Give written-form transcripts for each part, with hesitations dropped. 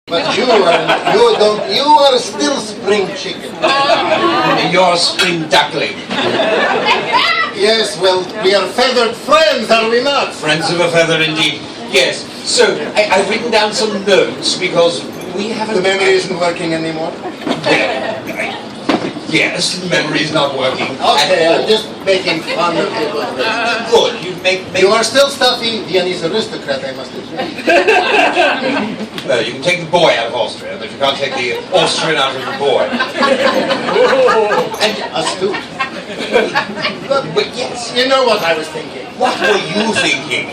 But you are still spring chicken. You're spring duckling. Yes, well, we are feathered friends, are we not? Friends of a feather indeed. Yes. So, I've written down some notes because we haven't... The memory isn't working anymore? Yes, the memory's not working Okay, at all. I'm just making fun of you. Good, you make... You are still stuffy Viennese aristocrat, I must admit. Well, you can take the boy out of Austria, but you can't take the Austrian out of the boy. And Astute. but yes, You know what I was thinking. what were you thinking?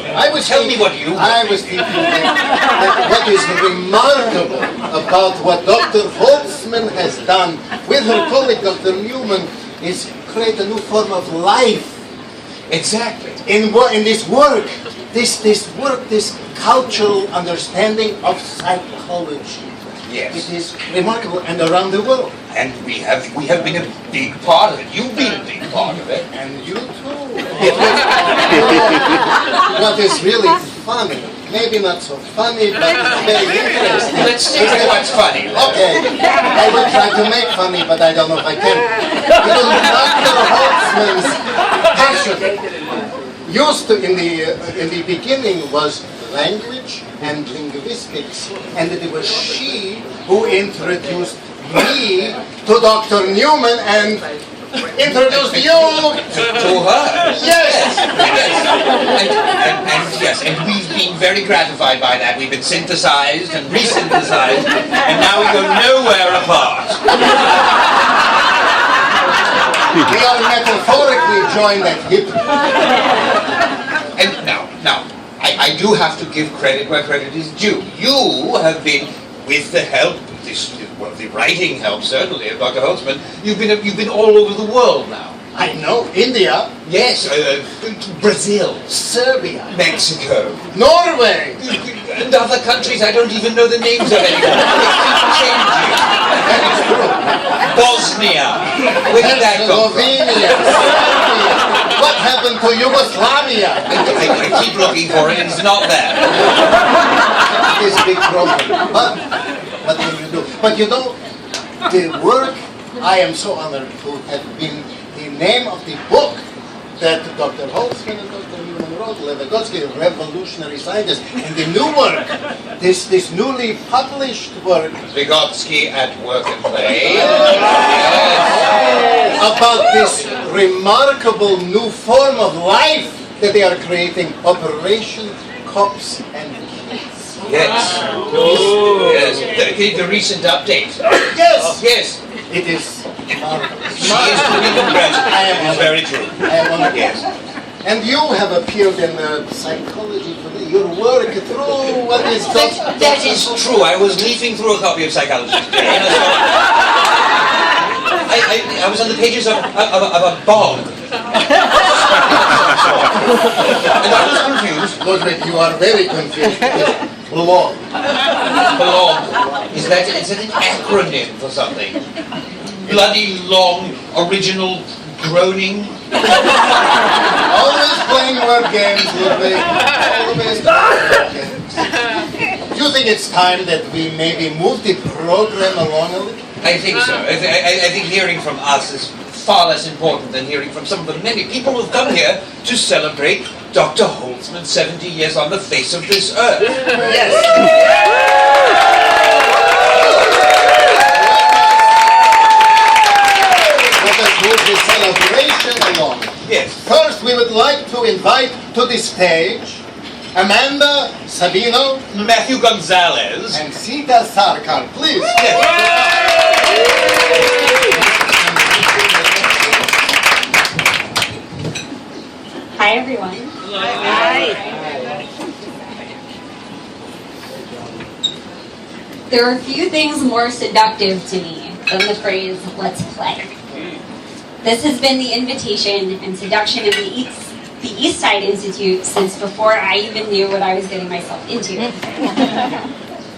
Tell me what you... I was thinking that what is remarkable about what Dr. Holzman has done with her colleague Dr. Newman is create a new form of life. Exactly. In this work, this cultural understanding of psychology. Yes. It is remarkable, and around the world. And we have been a big part of it. You've been a big part of it. And you too. What is really funny, maybe not so funny, but very interesting. Let's see what's funny. Okay, I will try to make funny, but I don't know if I can. Because Dr. Holtzman's passion used to, in the beginning, was language and linguistics, and it was she who introduced me to Dr. Newman and introduced you To her. Yes. And yes, and we've been very gratified by that. We've been synthesized and re-synthesized, and now we go nowhere apart. We are metaphorically joined at hip. And now, I do have to give credit where credit is due. You have been, with the help, the writing help certainly of Dr. Holzman, you've been all over the world now. I know, India, Yes, Brazil, Serbia, Mexico, Norway, and other countries I don't even know the names of anymore. They keep changing. that is true. Bosnia, where did that come from? Slovenia, Serbia. What happened to Yugoslavia? I keep looking for it, and it's not there. This big problem. But what can you do? But you know, the work, I am so honored to have been the name of the book that Dr. Holzman and Dr. Newman wrote, Levigotsky, Revolutionary Scientists, and the new work, this newly published work Vygotsky at Work and Play. about this remarkable new form of life that they are creating, Operation Cops and Kids. Yes. Yes. The recent update. Yes! Yes. It is marvelous. She is to be congratulated. I am It is very true. I am honored. Yes. And you have appeared in Psychology Today. Your work through what is called... That is true. I was leafing through a copy of Psychology today, and I was on the pages of a bog. And I was confused. Ludwig, you are very confused. Blog. Blog. Is that an acronym for something? Bloody long, original, groaning? Always playing word games, Ludwig. Always playing word games. Do you think it's time that we maybe move the program along a little? I think so. I think hearing from us is far less important than hearing from some of the many people who've come here to celebrate Dr. Holzman's 70 years on the face of this earth. Yes. Let us move the celebration along. Yes. First, we would like to invite to the stage Amanda Sabino Matthew Gonzalez. and Sita Sarkar. Please. Hi, everyone. Hi. There are few things more seductive to me than the phrase, let's play. This has been the invitation and seduction of the East Side Institute since before I even knew what I was getting myself into.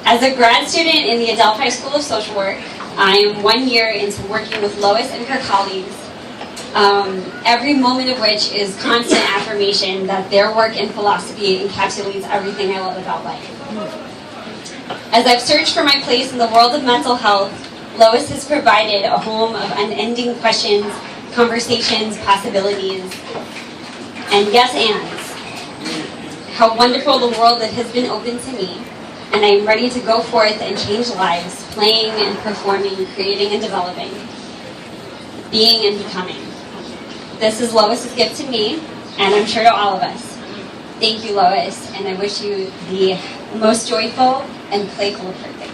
As a grad student in the Adelphi School of Social Work, I am 1 year into working with Lois and her colleagues, every moment of which is constant affirmation that their work and philosophy encapsulates everything I love about life. As I've searched for my place in the world of mental health, Lois has provided a home of unending questions, conversations, possibilities, and yes ands. How wonderful the world that has been open to me, and I am ready to go forth and change lives, playing and performing, creating and developing, being and becoming. This is Lois's gift to me, and I'm sure to all of us. Thank you, Lois, and I wish you the most joyful and playful of birthdays.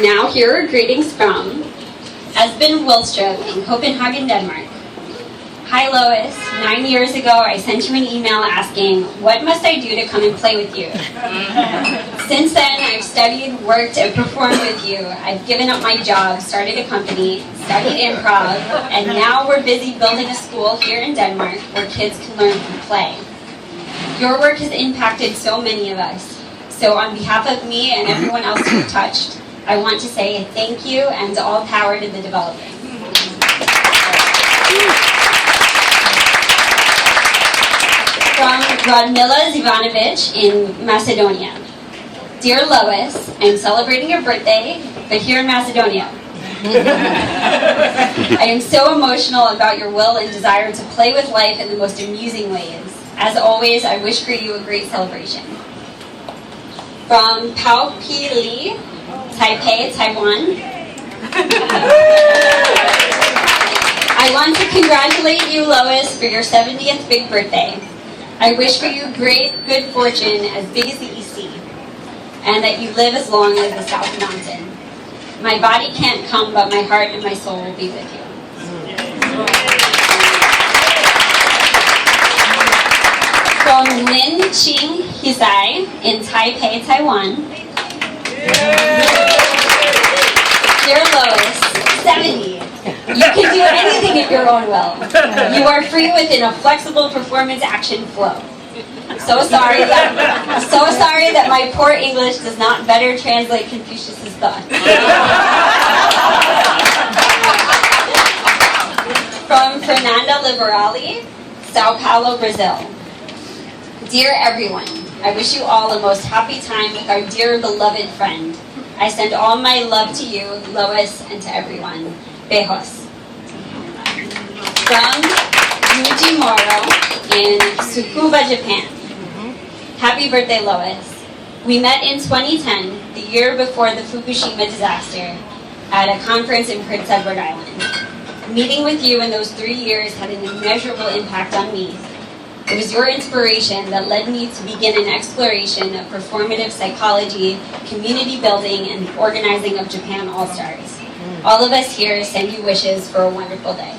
Now, here are greetings from Esben Wilstrup in Copenhagen, Denmark. Hi, Lois. 9 years ago, I sent you an email asking, what must I do to come and play with you? Since then, I've studied, worked, and performed with you. I've given up my job, started a company, studied improv, and now we're busy building a school here in Denmark where kids can learn through play. Your work has impacted so many of us. So on behalf of me and everyone else you've touched, I want to say thank you and all power to the developing. From Radmila Zivanovic in Macedonia. Dear Lois, I'm celebrating your birthday, but here in Macedonia. I am so emotional about your will and desire to play with life in the most amusing ways. As always, I wish for you a great celebration. From Pao Pi Li, Taipei, Taiwan. I want to congratulate you, Lois, for your 70th big birthday. I wish for you great good fortune as big as the East Sea, and that you live as long as the South Mountain. My body can't come, but my heart and my soul will be with you. From Lin Ching Hisai in Taipei, Taiwan. Dear Lois, 70. You can do anything at your own will. You are free within a flexible performance action flow. So sorry that my poor English does not better translate Confucius's thought. From Fernanda Liberali, Sao Paulo, Brazil. Dear everyone, I wish you all a most happy time with our dear beloved friend. I send all my love to you, Lois, and to everyone. Beijos. From Yuji Moro in Tsukuba, Japan. Happy birthday, Lois. We met in 2010, the year before the Fukushima disaster, at a conference in Prince Edward Island. Meeting with you in those 3 years had an immeasurable impact on me. It was your inspiration that led me to begin an exploration of performative psychology, community building, and the organizing of Japan All-Stars. All of us here send you wishes for a wonderful day.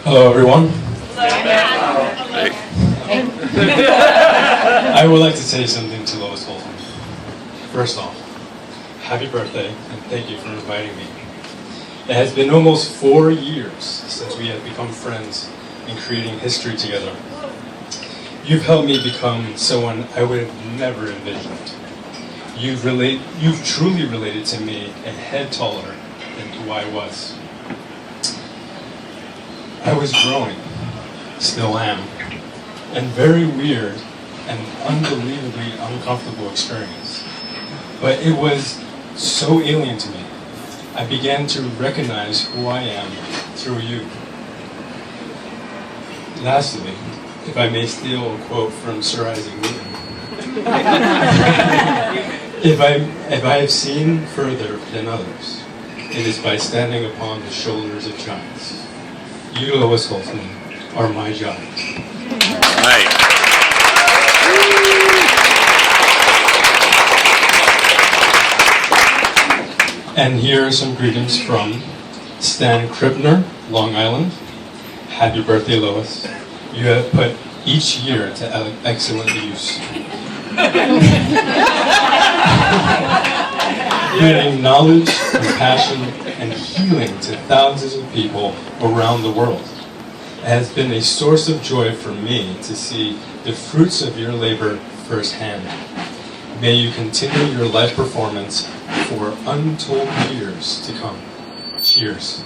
Hello, everyone. I would like to say something to Lois Holzman. First off, happy birthday, and thank you for inviting me. It has been almost 4 years since we have become friends and creating history together. You've helped me become someone I would have never envisioned. You've truly related to me a head taller than who I was. I was growing, still am, and very weird and unbelievably uncomfortable experience. But it was so alien to me. I began to recognize who I am through you. Lastly, if I may steal a quote from Sir Isaac Newton, if I have seen further than others, it is by standing upon the shoulders of giants. You, Lois Holzman, are my giant. Right. And here are some greetings from Stan Krippner, Long Island. Happy birthday, Lois. You have put each year to excellent use. Bringing knowledge, compassion, and healing to thousands of people around the world. It has been a source of joy for me to see the fruits of your labor firsthand. May you continue your live performance for untold years to come. Cheers.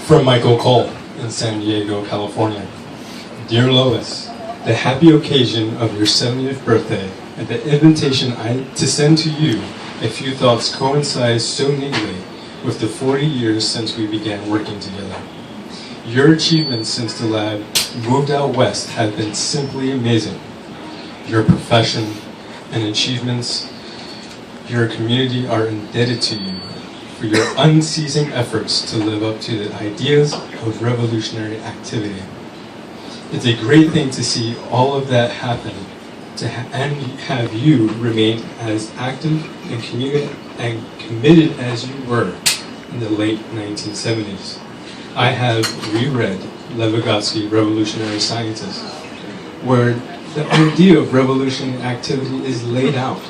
From Michael Cole in San Diego, California. Dear Lois, the happy occasion of your 70th birthday and the invitation to send to you a few thoughts coincide so neatly with the 40 years since we began working together. Your achievements since the lab moved out west have been simply amazing. Your profession and achievements, your community are indebted to you for your unceasing efforts to live up to the ideas of revolutionary activity. It's a great thing to see all of that happen and have you remain as active and committed as you were in the late 1970s. I have reread Lev Vygotsky, Revolutionary Scientist, where the idea of revolutionary activity is laid out.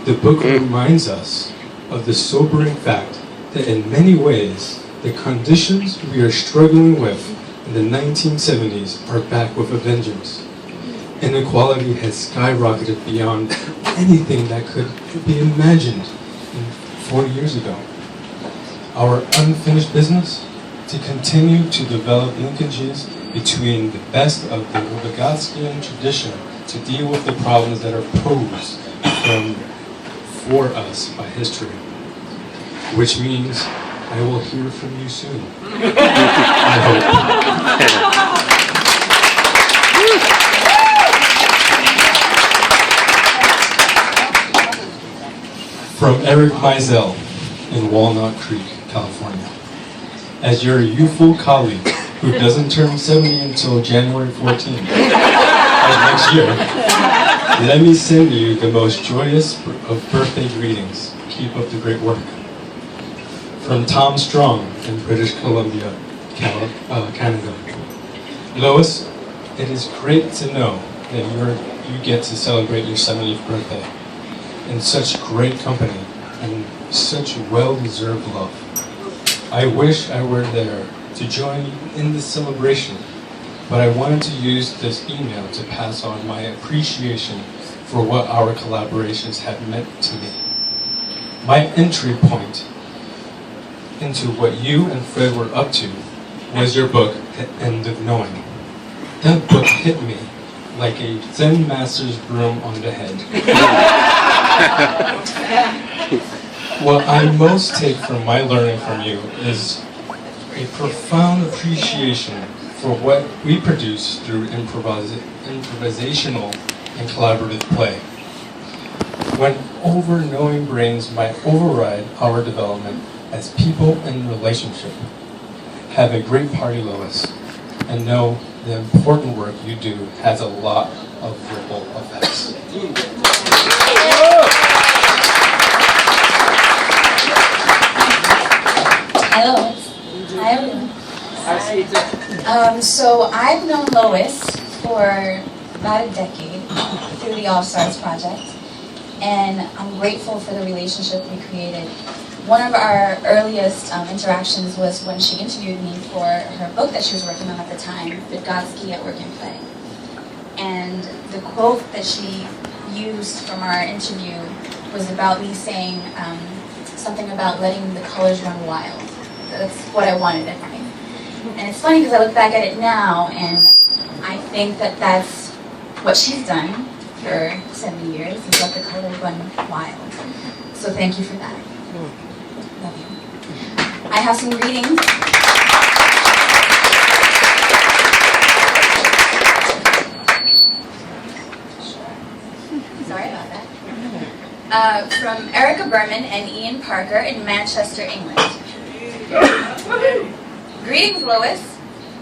The book reminds us of the sobering fact that in many ways, the conditions we are struggling with in the 1970s are back with a vengeance. Inequality has skyrocketed beyond anything that could be imagined 40 years ago. Our unfinished business to continue to develop linkages between the best of the Vygotskian tradition to deal with the problems that are posed for us by history. Which means I will hear from you soon. I hope. From Eric Mizell in Walnut Creek, California. As your youthful colleague who doesn't turn 70 until January 14th of next year, let me send you the most joyous of birthday greetings. Keep up the great work. From Tom Strong in British Columbia, Canada. Lois, it is great to know that you get to celebrate your 70th birthday in such great company and such well-deserved love. I wish I were there to join you in this celebration, but I wanted to use this email to pass on my appreciation for what our collaborations have meant to me. My entry point into what you and Fred were up to was your book, The End of Knowing. That book hit me like a Zen master's broom on the head. What I most take from my learning from you is a profound appreciation for what we produce through improvisational and collaborative play. When over-knowing brains might override our development as people in relationship. Have a great party, Lois, and know the important work you do has a lot of ripple effects. Hi, Lois. Hi, everyone. So I've known Lois for about a decade through the All Stars Project, and I'm grateful for the relationship we created. One of our earliest interactions was when she interviewed me for her book that she was working on at the time, Vygotsky at Work and Play. And the quote that she used from our interview was about me saying something about letting the colors run wild. That's what I wanted in life. And it's funny because I look back at it now and I think that that's what she's done for 70 years, is let the colors run wild. So thank you for that. Love you. I have some greetings. Sorry about that. From Erica Berman and Ian Parker in Manchester, England. Greetings, Lois,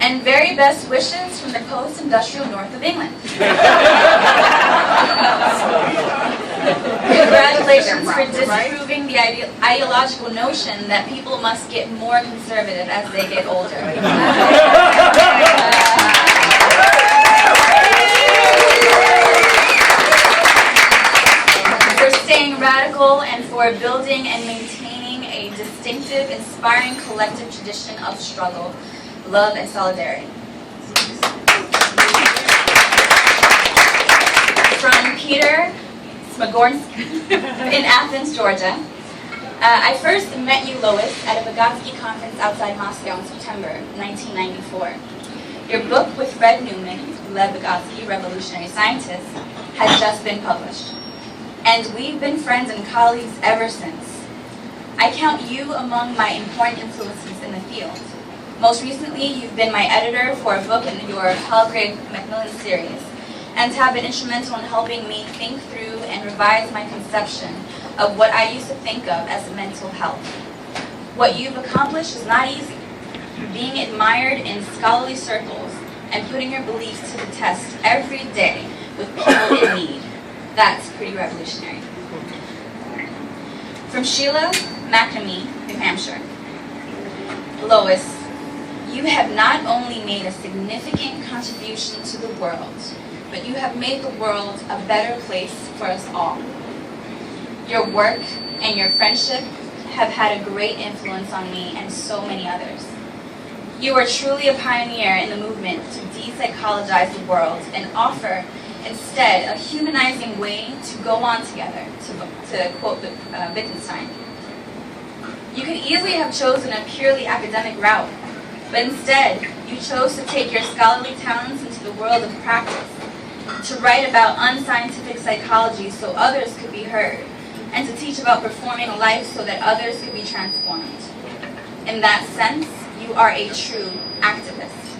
and very best wishes from the post-industrial north of England. Congratulations for disproving the ideological notion that people must get more conservative as they get older. For staying radical and for building and maintaining a distinctive, inspiring collective tradition of struggle, love, and solidarity. Smagorski in Athens, Georgia. I first met you, Lois, at a Vygotsky conference outside Moscow in September 1994. Your book with Fred Newman, who led Vygotsky, Revolutionary Scientists, has just been published. And we've been friends and colleagues ever since. I count you among my important influences in the field. Most recently, you've been my editor for a book in your Palgrave Macmillan series, and have been instrumental in helping me think through and revise my conception of what I used to think of as mental health. What you've accomplished is not easy. Being admired in scholarly circles and putting your beliefs to the test every day with people in need. That's pretty revolutionary. From Sheila McNamee, New Hampshire. Lois, you have not only made a significant contribution to the world, but you have made the world a better place for us all. Your work and your friendship have had a great influence on me and so many others. You are truly a pioneer in the movement to de-psychologize the world and offer, instead, a humanizing way to go on together, to quote Wittgenstein. You could easily have chosen a purely academic route, but instead, you chose to take your scholarly talents into the world of practice, to write about unscientific psychology so others could be heard, and to teach about performing life so that others could be transformed. In that sense, you are a true activist,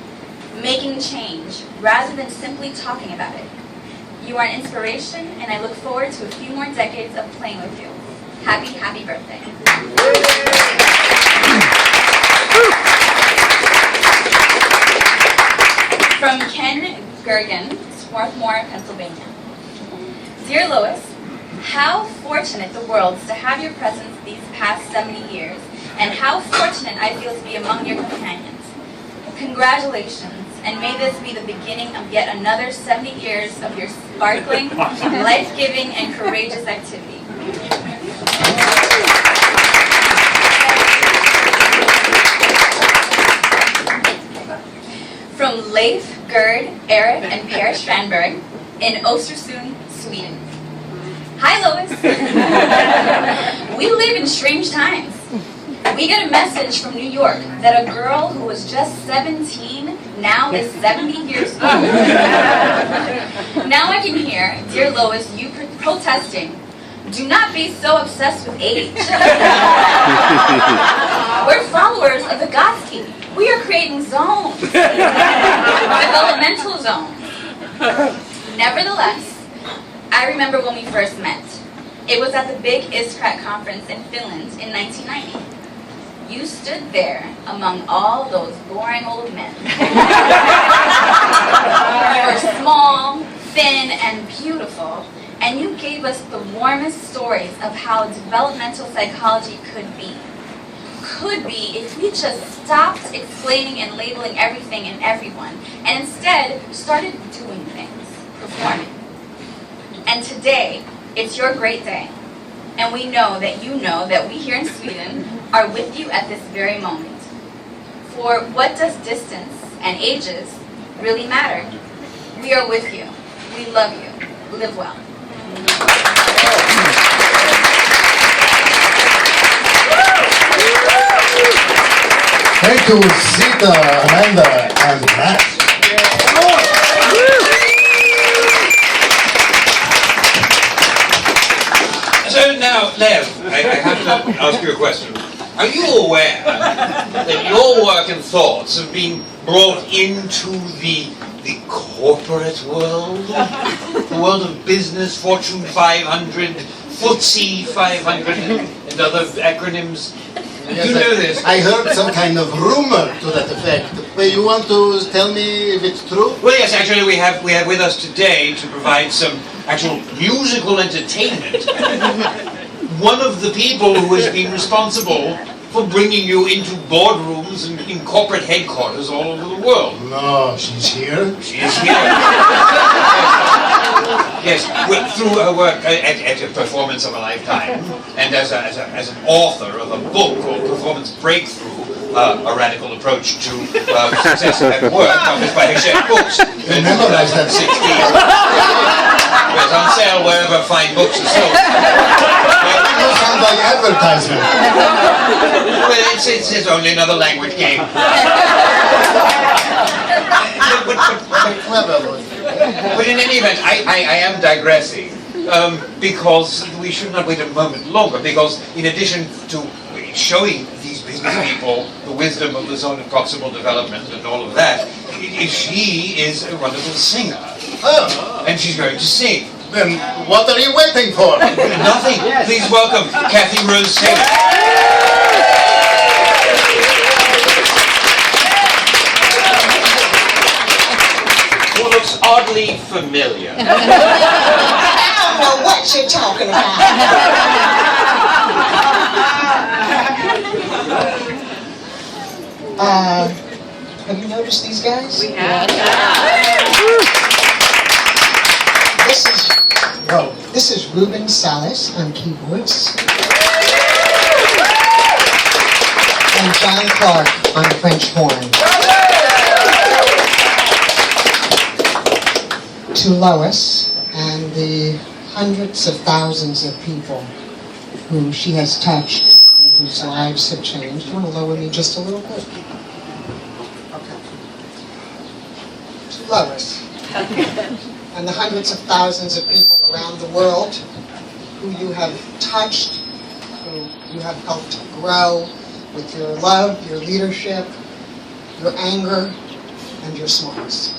making change rather than simply talking about it. You are an inspiration, and I look forward to a few more decades of playing with you. Happy, happy birthday. From Ken Gergen, Swarthmore, Pennsylvania. Dear Lois, how fortunate the world is to have your presence these past 70 years, and how fortunate I feel to be among your companions. Congratulations, and may this be the beginning of yet another 70 years of your sparkling, life-giving, and courageous activity. From Leif, Gerd, Eric, and Per Strandberg in Östersund, Sweden. Hi, Lois. We live in strange times. We get a message from New York that a girl who was just 17 now is 70 years old. Now I can hear, dear Lois, you protesting, do not be so obsessed with age. We're followers of Vygotsky. We are creating zones, developmental zones. Nevertheless, I remember when we first met. It was at the big Iskrat conference in Finland in 1990. You stood there among all those boring old men. You were small, thin, and beautiful, and you gave us the warmest stories of how developmental psychology could be. Could be if we just stopped explaining and labeling everything and everyone, and instead started doing things, performing. And today, it's your great day. And we know that we here in Sweden are with you at this very moment. For what does distance and ages really matter? We are with you. We love you. Live well. Thank you, Zita, Amanda, and Matt. So now, Lev, I have to ask you a question. Are you aware that your work and thoughts have been brought into the corporate world? The world of business, Fortune 500, FTSE 500, and other acronyms? Yes, you know this? I heard some kind of rumor to that effect. But you want to tell me if it's true? Well, yes, actually we have with us today to provide some actual musical entertainment. One of the people who has been responsible for bringing you into boardrooms and in corporate headquarters all over the world. No, she's here. She is here. Yes, through her work at a performance of a lifetime, and as an author of a book called Performance Breakthrough, a radical approach to success at work, published by Hachette Books. You memorized that. 16. It's on sale wherever fine books are sold. You sound like advertisement. Well, it's only another language game. But in any event, I am digressing. Because we should not wait a moment longer, because in addition to showing these business people the wisdom of the zone of proximal development and all of that, she is a wonderful singer. Oh, And she's going to sing. then what are you waiting for? Nothing. Please welcome Kathy Rose Taylor. Who looks oddly familiar. I don't know what you're talking about. Have you noticed these guys? We have. This is Ruben Salas on keyboards. And John Clark on French horn. To Lois and the hundreds of thousands of people who she has touched and whose lives have changed. You want to lower me just a little bit? Okay. To Lois and the hundreds of thousands of people around the world who you have touched, who you have helped grow with your love, your leadership, your anger, and your smarts.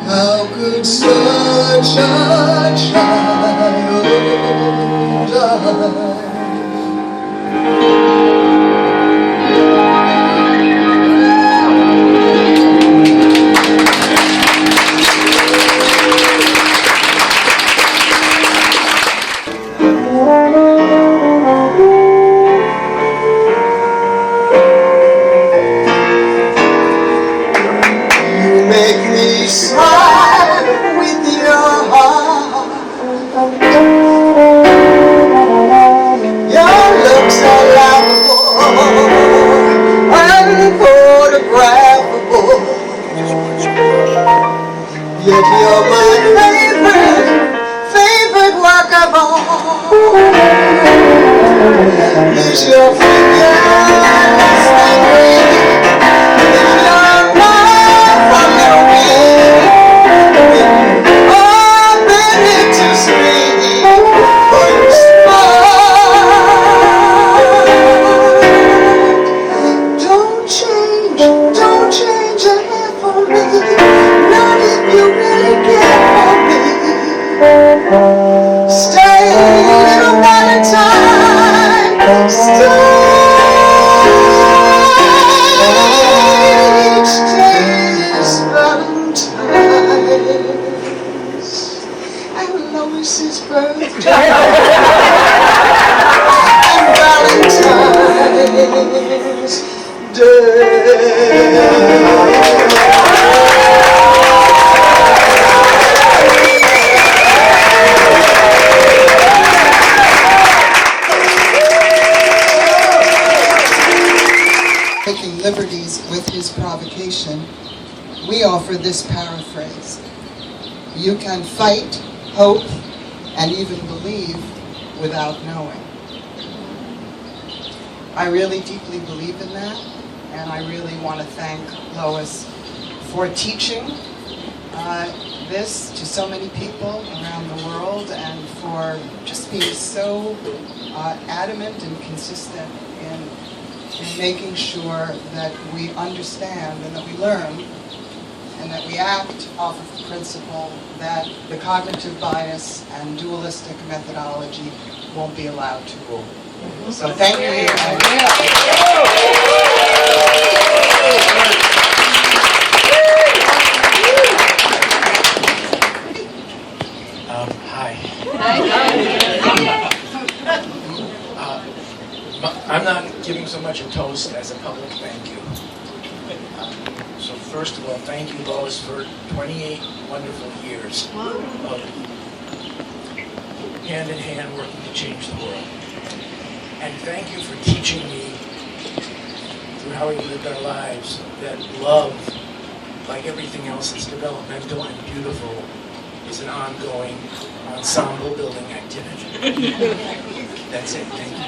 How could such a child die? Smile with your heart. Your looks are laughable, unphotographable. Yet you're my favorite work of art. Is your figure less than green? Is your mouth a little weak? Don't change a hair for me, not if you really care for me. Stay a little Valentine, stay each day is Valentine's and Lois's birthday and Valentine's Taking liberties with his provocation, we offer this paraphrase. You can fight, hope, and even believe without knowing. I really deeply believe in that, and I really want to thank Lois for teaching this to so many people around the world, and for just being so adamant and consistent in making sure that we understand and that we learn and that we act off of the principle that the cognitive bias and dualistic methodology won't be allowed to rule. So thank you. Hi. I'm not giving so much a toast as a public thank you. So first of all, thank you, Lois, for 28 wonderful years of hand in hand working to change the world. And thank you for teaching me, through how we lived our lives, that love, like everything else that's developmental and beautiful, is an ongoing ensemble building activity. That's it, thank you.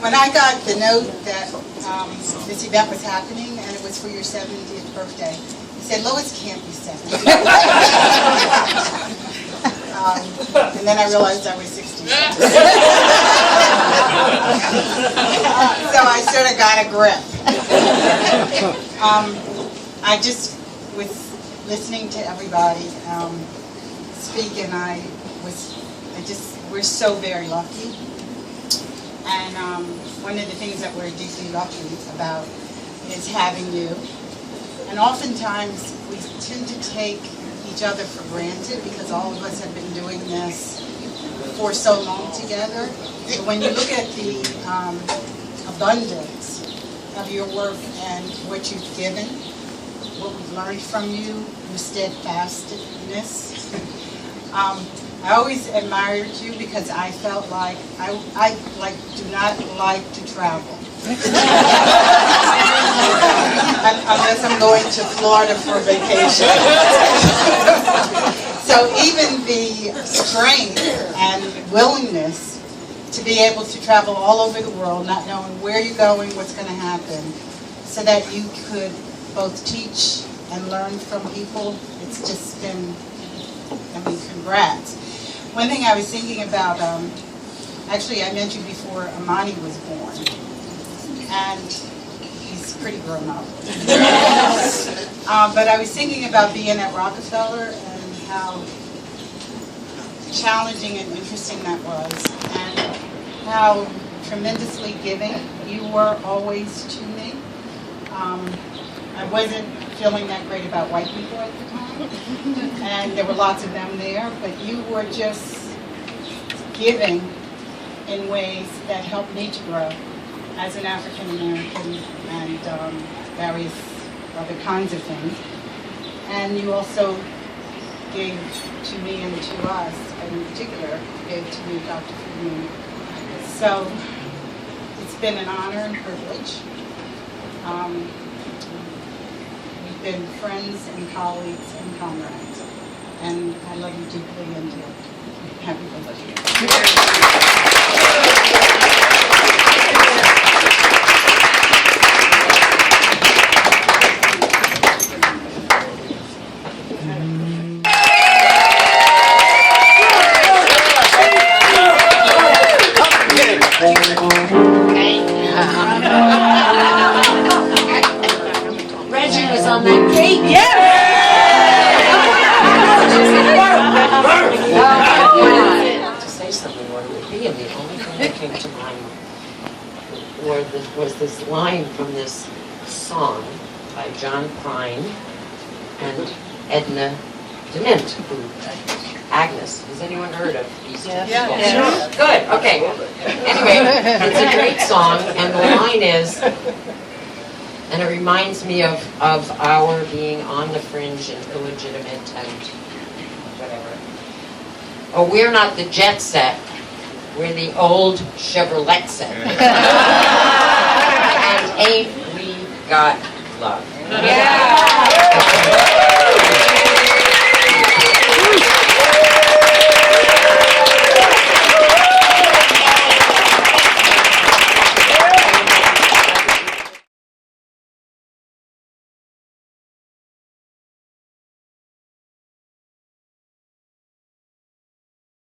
When I got the note that this event was happening and it was for your 70th birthday, he said, Lois can't be 70. And then I realized I was 67. So I sort of got a grip. I just was listening to everybody speak, and we're so very lucky. And one of the things that we're deeply lucky about is having you. And oftentimes we tend to take each other for granted because all of us have been doing this for so long together. But when you look at the abundance of your work and what you've given, what we've learned from you, your steadfastness, I always admired you because I felt like I do not like to travel. Unless I'm going to Florida for vacation. So even the strength and willingness to be able to travel all over the world, not knowing where you're going, what's going to happen, so that you could both teach and learn from people, it's just been, congrats. One thing I was thinking about, actually I mentioned before Amani was born, and he's pretty grown up. But I was thinking about being at Rockefeller and how challenging and interesting that was, and how tremendously giving you were always to me. I wasn't feeling that great about white people at the time, and there were lots of them there, but you were just giving in ways that helped me to grow as an African American and various other kinds of things. And you also gave to me and to us, and in particular, gave to me Dr. Friedman. So it's been an honor and privilege. We've been friends and colleagues and comrades, and I love you deeply and happy birthday. Reggie was on that cake. To say something, what it would be, and the only thing that came to mind was this line from this song by John Prine and Edna DeMint, who Agnes. Has anyone heard of these two people? Yeah. Good, okay. Anyway, it's a great song, and the line is, and it reminds me of our being on the fringe and illegitimate and whatever. Oh, we're not the jet set, we're the old Chevrolet set. And ain't we got love? Yeah.